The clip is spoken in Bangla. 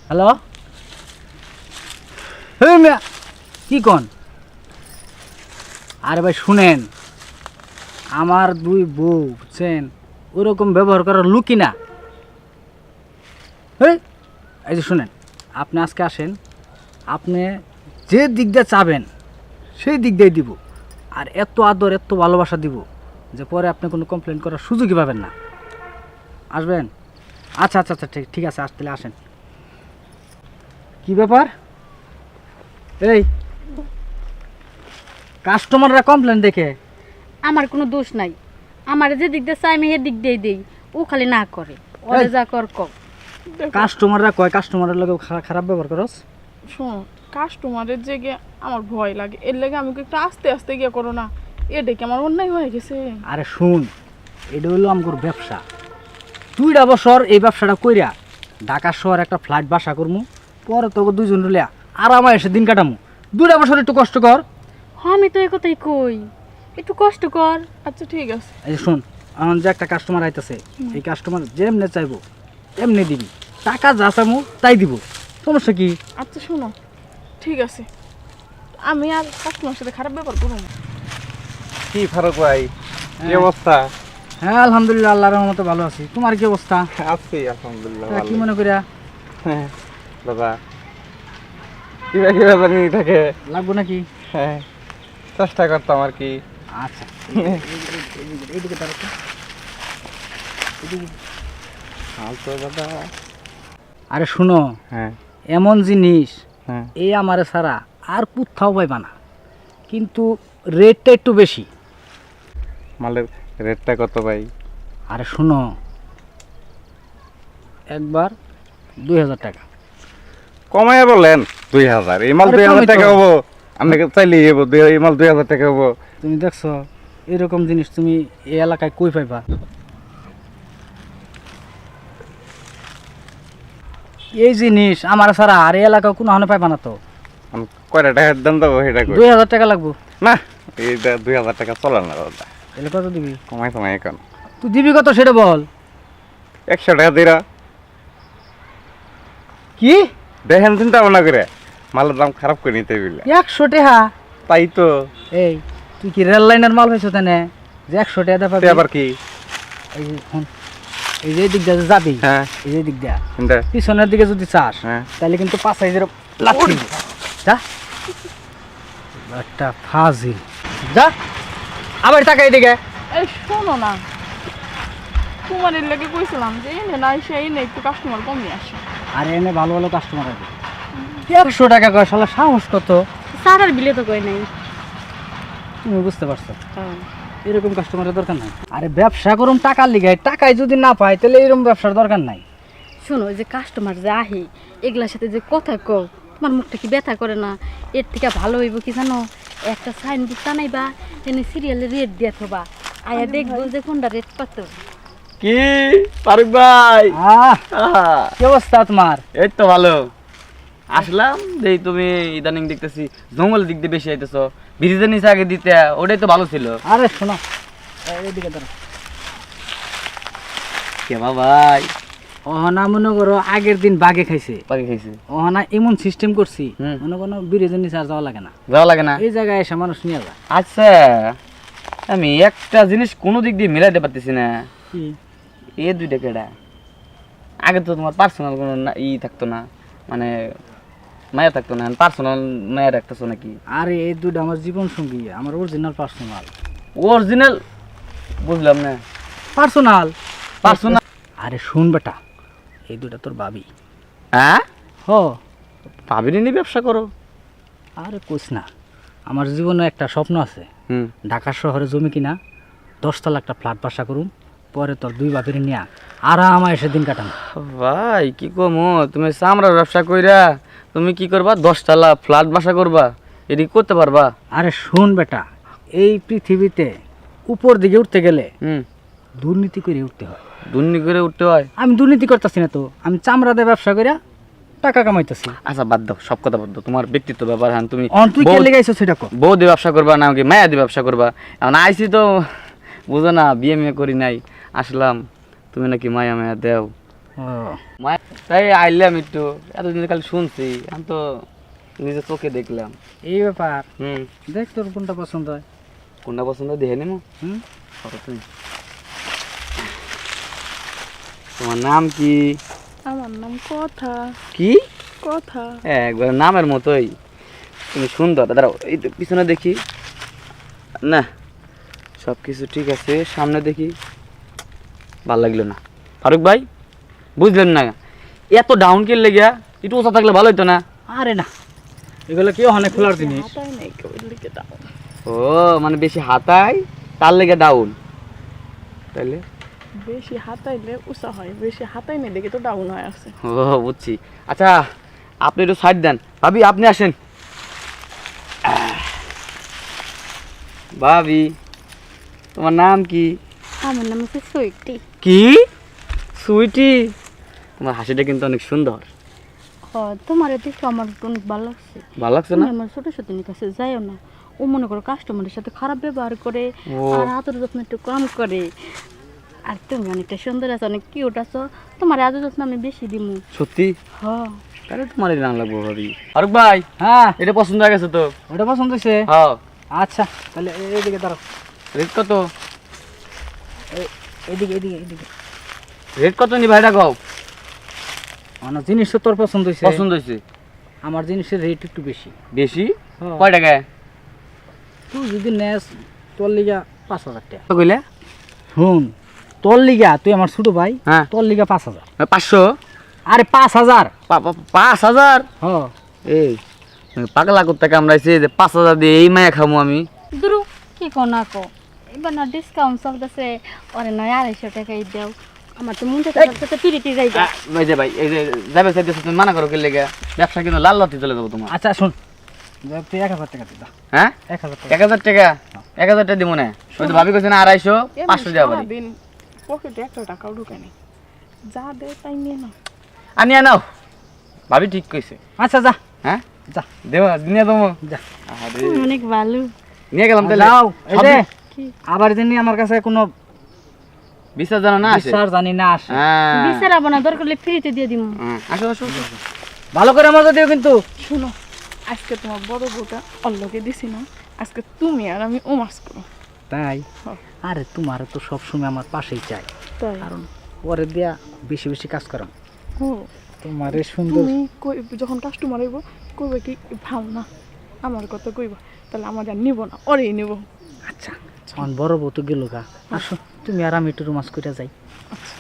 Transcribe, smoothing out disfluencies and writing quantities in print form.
হ্যালো, হ্যাঁ মিয়া, কি কন? আরে ভাই শুনেন, আমার দুই বউ বুঝছেন ওরকম ব্যবহার করার লুকি না। এই যে শুনেন, আপনি আজকে আসেন, আপনি যে দিক দিয়ে চাবেন সেই দিক দিয়ে দিব, আর এত আদর এত ভালোবাসা দিব যে পরে আপনি কোনো কমপ্লেন করার সুযোগই পাবেন না। আসবেন? আচ্ছা আচ্ছা আচ্ছা, ঠিক ঠিক আছে, আসলে আসেন। কি ব্যাপার? এই কাস্টমাররা কমপ্লেন দেখে? আমার কোনো দোষ নাই, আমার যে দিক দিয়ে চাই আমি দিক দিয়ে দেই, ও খালি না করে, ওরে যা কর কর। কাস্টমাররা কয় কাস্টমারের লগে খারাপ ব্যবহার করস? শোনো, কাস্টমারের জেগে আমার ভয় লাগে, এর লেগে আমি একটু আস্তে আস্তে গিয়ে করো না, এটা কি আমার অন্যায় হয়ে গেছে? আরে শুন, এটা হইলো আমার ব্যবসা। 2টা বছর এই ব্যবসাটা কইরা ঢাকা শহর একটা ফ্ল্যাট বাসা করমু, পরে তোকে দুইজন রুলিয়া আরামে এসে দিন কাটামু। 2টা বছর একটু কষ্ট কর। হ্যাঁ আমি তো এই কথাই কই, একটু কষ্ট কর। আচ্ছা ঠিক আছে। এই যে শুন, আমার যে একটা কাস্টমার আইতেছে, এই কাস্টমার যেমনে চাইবো এমনি দিবি, টাকা যা চাইমু তাই দিব, সমস্যা কি? আচ্ছা শোনো, ঠিক আছে, আমি আর কাস্টমারের সাথে খারাপ ব্যবহার করবো না। কি ফারুক ভাই, কি হ্যাঁ। অবস্থা? হ্যাঁ আলহামদুলিল্লাহ, আল্লাহর রহমতে ভালো আছি। তোমার কি অবস্থা? আছি আলহামদুলিল্লাহ তা ভালো। কি মনে করিয়া? হ্যাঁ, দাদা কিবা কিবা জানি থাকে। লাগবো নাকি? হ্যাঁ, চেষ্টা করতাম আর কি। আচ্ছা, এইদিকে দাঁড়াও তো। আলতো দাদা। আরে শুনো, হ্যাঁ এমন জিনিস হ্যাঁ, এই আমারে ছাড়া আর কোথাও পাইবা না, কিন্তু রেটটা একটু বেশি। মালের রেটটা কত ভাই? আরে শুনো, একবার 2000 টাকা। কমায় বলেন 2000। এই মাল আরে 2000 কমই তো। টাকা হবো? আপনাকে চাইলে হবো, এই মাল 2000 টাকা হবো? তুমি দেখছো এরকম জিনিস তুমি এই এলাকায় কই পাইবা? এই জিনিস আমার ছাড়া আর এই এলাকায় কোনো হানে পাইবা না তো। আমি কয়টা টাকার দাম দেবো সেটা কই? 2000 টাকা লাগবো। না, এইটা 2000 টাকা চলে না দাদা, এলে কত দিবি? কমাই তোমায় এখন তুই দিবি কত সেটা বল। 100 টাকা দিরা। কি দেখেন, চিন্তা ভাবনা করে মালের দাম খারাপ করে নিতে বলে। 100 টাকা? তাই তো। এই তুই কি রেল লাইনের মাল পাইছো তেনে যে 100 টাকা দেবা? আবার কি? এই যে শোন, এই যে দিক দিয়ে যাবি, হ্যাঁ, এই যে দিক দিয়া চিন্তা। পিছনের দিকে যদি চাস হ্যাঁ, তাহলে কিন্তু 5000 লাগবে। যা, একটা ফাজিল, যা আবার টাকা এদিকে। এই শোনো না, তোমার এর লেগে কইছিলাম যে এনে না সেই নেই, একটু কাস্টমার কম নিয়ে আসে। আর এনে ভালো ভালো কাস্টমার আছে। 100 টাকা কয়, শালা সাহস কত! সারার বিলে তো কই নাই। তুমি বুঝতে পারছো, এরকম কাস্টমারের দরকার নাই। আরে ব্যবসা করুম টাকার লিগে, টাকায় যদি না পাই তাহলে এরকম ব্যবসার দরকার নাই। শোনো, ওই যে কাস্টমার যে আহে এগুলার সাথে যে কথা কও, তোমার মুখটা কি ব্যথা করে না? এর থেকে ভালো হইব কি জানো, একটা সাইনবোর্ড টানাইবা, এনে সিরিয়ালের রেট দিয়ে থবা, আয়া দেখবো যে কোনটা রেট কত। কি ফারুক ভাই, কি অবস্থা তোমার? এই তো ভালো। আসলাম যে তুমি ইদানিং দেখতেছি জঙ্গল দিক দিয়ে বেশি আইতেছো, ব্রিজের নিচে আগে দিতে, ওটাই তো ভালো ছিল। আরে শোনো, এইদিকে দাঁড়া। কেবা ভাই, অহনা মনে করো আগের দিন বাগে খাইছে, পাখি খাইছে, অহনা এমন সিস্টেম করছি হুম। মনে কোনো ব্রিজের নিচে আর যাওয়া লাগে না, যাওয়া লাগে না। এই জায়গায় এসে মানুষ নিয়ে যায়। আচ্ছা, আমি একটা জিনিস কোনো দিক দিয়ে মিলাইতে পারতেছি না, কি? এ দুইটা কেডা? আগে তো তোমার পার্সোনাল কোনো থাকতো না, মানে মায়া থাকতো না, পার্সোনাল মায়া রাখতেছো নাকি? আরে এই দুটো আমার জীবন সঙ্গী, আমার অরিজিনাল পার্সোনাল। অরিজিনাল বুঝলাম না, পার্সোনাল পার্সোনাল। আরে শুন বেটা, এই দুটা তোর ভাবি। হ্যাঁ, হ, ভাবিনি নিয়ে ব্যবসা করো? আরে কইস না, আমার জীবনে একটা স্বপ্ন আছে, হুম, ঢাকা শহরে জমি কিনা 10 তলা একটা ফ্ল্যাট বাসা করুম, পরে তোর দুই বাপের নিয়ে আরাম এসে দিন কাটাম। ভাই কি কমো, তুমি চামড়ার ব্যবসা কইরা তুমি কি করবা? 10 তলা ফ্ল্যাট বাসা করবা? এটি করতে পারবা? আরে শুন বেটা, এই পৃথিবীতে উপর দিকে উঠতে গেলে হুম, দুর্নীতি করে উঠতে হয়। দুর্নীতি করে উঠতে হয়? আমি দুর্নীতি করতেছি না তো, আমি চামড়া দিয়ে ব্যবসা করে টাকা কামাইতেছি। আচ্ছা বাদ দাও, সব কথা বাদ দাও, তোমার ব্যক্তিত্ব ব্যাপার। হ্যাঁ, তুমি তুই কে লেগাইছো সেটা কর। বউ দিয়ে ব্যবসা করবা না কি মায়া দিয়ে ব্যবসা করবা? এখন আইসি তো বুঝো না, বিয়ে মেয়ে করি নাই, আসলাম তুমি নাকি মায়া মায়া দেও ও মায়া তাই আইলাম একটু এতদিন খালি শুনছি আমি তো নিজের চোখে দেখলাম এই ব্যাপার, হুম দেখ তোর কোনটা পছন্দ হয়। কোনটা পছন্দ দেখে নিমু হুম, তুমি তোমার নাম কি আমার নাম কথা কি কথা। একবার নামের মতোই তুমি সুন্দর দাঁড়াও এই তো পিছনে দেখি না সব কিছু ঠিক আছে সামনে দেখি ভালো লাগলো না ফারুক ভাই বুঝলেন না এত ডাউন কিল লেগে একটু ওষা থাকলে ভালো হতো না আরে না, এগুলো কি অনেক খোলার জিনিস। হাতায় নাই কেউ এর লিগে দাও। ও মানে বেশি হাতায় তার লেগে ডাউন তাইলে বেশি হাতাইলে উষা হয়, বেশি হাতাই নেই দেখে তো ডাউন হয়ে আছে। ও বুঝছি আচ্ছা আপনি একটু সাইড দেন ভাবি আপনি আসেন ভাবি তোমার নাম কি আমার নাম হচ্ছে সুইটি। কি সুইটি তোমার হাসিটা কিন্তু অনেক সুন্দর তোমার দেখো আমার অনেক ভালো লাগছে। ভালো লাগছে তুমি না আমার ছোট ছোটনের কাছে যাইও না, ও মনে করো কাস্টমারের সাথে খারাপ ব্যবহার করে ও। আর আদর যত্ন একটু কম করে। আর তুমি অনেকটা সুন্দর আছো, অনেক কিউট আছো, তোমার আদর যত্ন আমি বেশি দিমু। সত্যি হ তাহলে তোমার এই নাম লাগবো ভাবি ফারুক ভাই হ্যাঁ, এটা পছন্দ হয়ে গেছে তো ওটা পছন্দ হয়েছে। হ্যাঁ আচ্ছা তাহলে এইদিকে দাঁড়াও, রেট কত এদিকে এদিকে এদিকে। রেট কত নি ভাইটা কও আমার জিনিস তো তোর পছন্দ হয়েছে, পছন্দ হয়েছে আমার জিনিসের রেট একটু বেশি। বেশি হ্যাঁ। কয় টাকায় তুই যদি নেস তোর লিগা 5,000 টাকা। কত কইলে শুন, তোর লিগা, তুই আমার ছোট ভাই, হ্যাঁ তোর লিগা 5,000। 500 আরে 5,000। 5,000 হ, এই পাগলা করতে কামড়াইছে যে 5,000 দিয়ে এই মায়া খামু আমি দুরু কি কো না কো, এবার না ডিসকাউন্ট চলতেছে, ওরে নয় 250 টাকাই দাও। আমার তো মনটা সাথে পিরিতি যাই গা। ভাই যে ভাই এই যে যাবে চাইতেছে তুমি মানা করো কে লেগে ব্যবসা কিন্তু লাল লাতি চলে যাবো তোমার আচ্ছা শুন, তুই 1,000 টাকা দিবা। হ্যাঁ 1,000 টাকা। 1,000 টাকা 1,000 টাকা দিব না ওই তো ভাবি কইছে না 250 500 দেওয়া পারি দিন পকেটে 1 টাকাও ঢুকে নেই, যা দে তাই নিয়ে নাও। আনিয়া নাও ভাবি ঠিক কইছে আচ্ছা যা হ্যাঁ যা দেবা নিয়ে দমো যা। আরে তুমি অনেক ভালো। নিয়ে গেলাম তাহলে যাও, এই যে কি আবার জানি আমার কাছে কোনো বিশ্বাস জানো না আছে বিচার জানি না আসে। হ্যাঁ বিচার আবো না, দরকার হলে ফ্রিতে দিয়ে দিমু। আসো আসো আসো। ভালো করে মজা দিও কিন্তু। শুনো, আজকে তোমার বড় বউটা অল্লকে দিছি না, আজকে তুমি আর আমি উমাস করো। তাই? হ্যাঁ। আরে তোমার তো সবসময় আমার পাশেই চাই, তাই কারণ পরে দিয়া বেশি বেশি কাজ করো। ও, তোমার এই সুন্দর তুমি যখন কাস্টমার হইব কইবে কি ভাব না আমার কথা কইবা, তাহলে আমার আর নিব না, ওরেই নিব। আচ্ছা, আমার বড় বউ তো গেল গা, আসো তুমি আর আমি একটু রোমান্স করে যাই। আচ্ছা